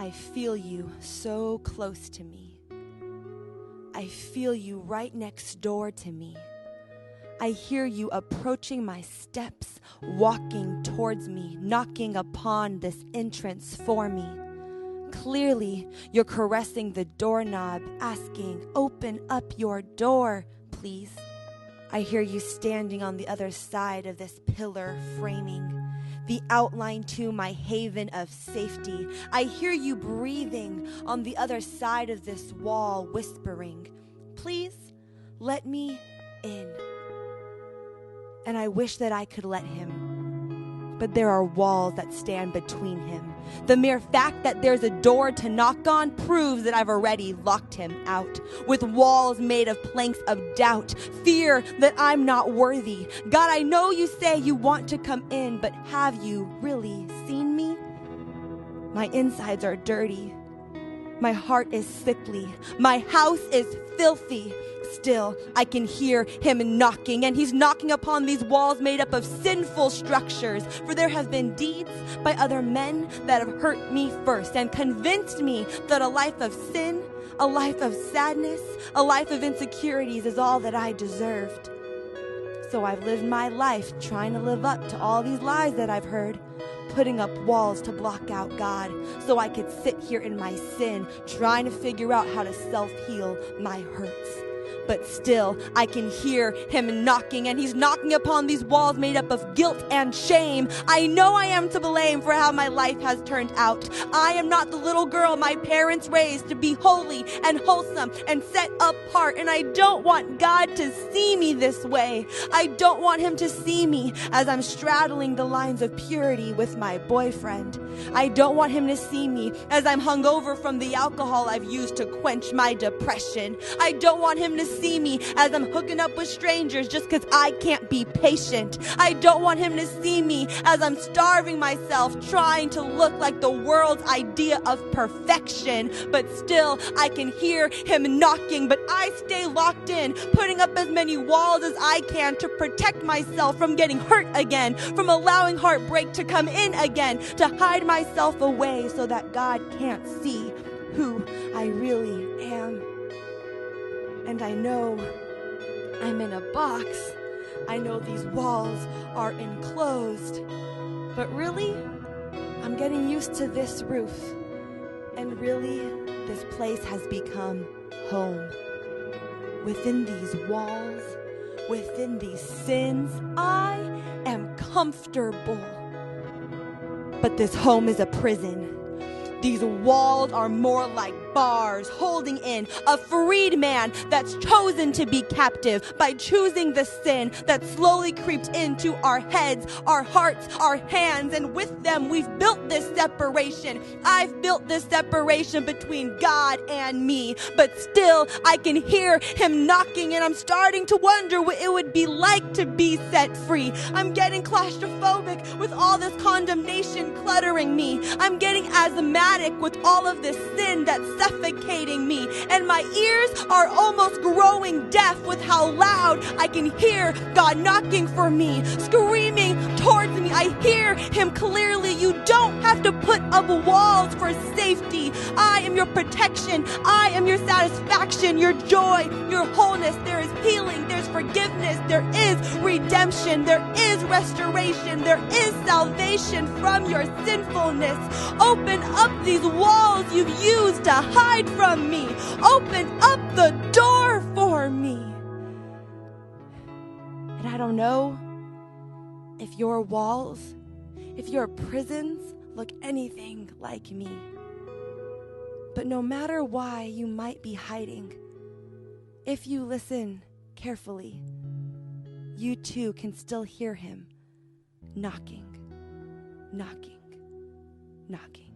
I feel you so close to me. I feel you right next door to me. I hear you approaching my steps, walking towards me, knocking upon this entrance for me. Clearly, you're caressing the doorknob, asking, "Open up your door, please." I hear you standing on the other side of this pillar framing, the outline to my haven of safety. I hear you breathing on the other side of this wall, whispering, "Please let me in." And I wish that I could let him, but there are walls that stand between him. The mere fact that there's a door to knock on proves that I've already locked him out, with walls made of planks of doubt, fear that I'm not worthy. God, I know you say you want to come in, but have you really seen me? My insides are dirty. My heart is sickly. My house is filthy. Still, I can hear him knocking, and he's knocking upon these walls made up of sinful structures. For there have been deeds by other men that have hurt me first and convinced me that a life of sin, a life of sadness, a life of insecurities is all that I deserved. So I've lived my life trying to live up to all these lies that I've heard, putting up walls to block out God so I could sit here in my sin, trying to figure out how to self-heal my hurts. But still, I can hear him knocking, and he's knocking upon these walls made up of guilt and shame. I know I am to blame for how my life has turned out. I am not the little girl my parents raised to be holy and wholesome and set apart, and I don't want God to see me this way. I don't want him to see me as I'm straddling the lines of purity with my boyfriend. I don't want him to see me as I'm hungover from the alcohol I've used to quench my depression. I don't want him to see me as I'm hooking up with strangers just because I can't be patient. I don't want him to see me as I'm starving myself trying to look like the world's idea of perfection. But still, I can hear him knocking, but I stay locked in, putting up as many walls as I can to protect myself from getting hurt again, from allowing heartbreak to come in again, to hide myself away so that God can't see who I really am. And I know I'm in a box. I know these walls are enclosed. But really, I'm getting used to this roof. And really, this place has become home. Within these walls, within these sins, I am comfortable. But this home is a prison. These walls are more like bars holding in a freed man that's chosen to be captive by choosing the sin that slowly creeps into our heads, our hearts, our hands, and with them we've built this separation. I've built this separation between God and me, but still I can hear him knocking, and I'm starting to wonder what it would be like to be set free. I'm getting claustrophobic with all this condemnation cluttering me. I'm getting asthmatic with all of this sin that's suffocating me, and my ears are almost growing deaf with how loud I can hear God knocking for me, screaming towards me. I hear him clearly. You don't have to put up walls for safety. I am your protection. I am your satisfaction, your joy, your wholeness. There is healing. There's forgiveness. There is redemption. There is restoration. There is salvation from your sinfulness. Open up these walls you've used to hide from me. Open up the door for me. And I don't know if your walls, if your prisons look anything like me. But no matter why you might be hiding, if you listen carefully, you too can still hear him knocking, knocking, knocking.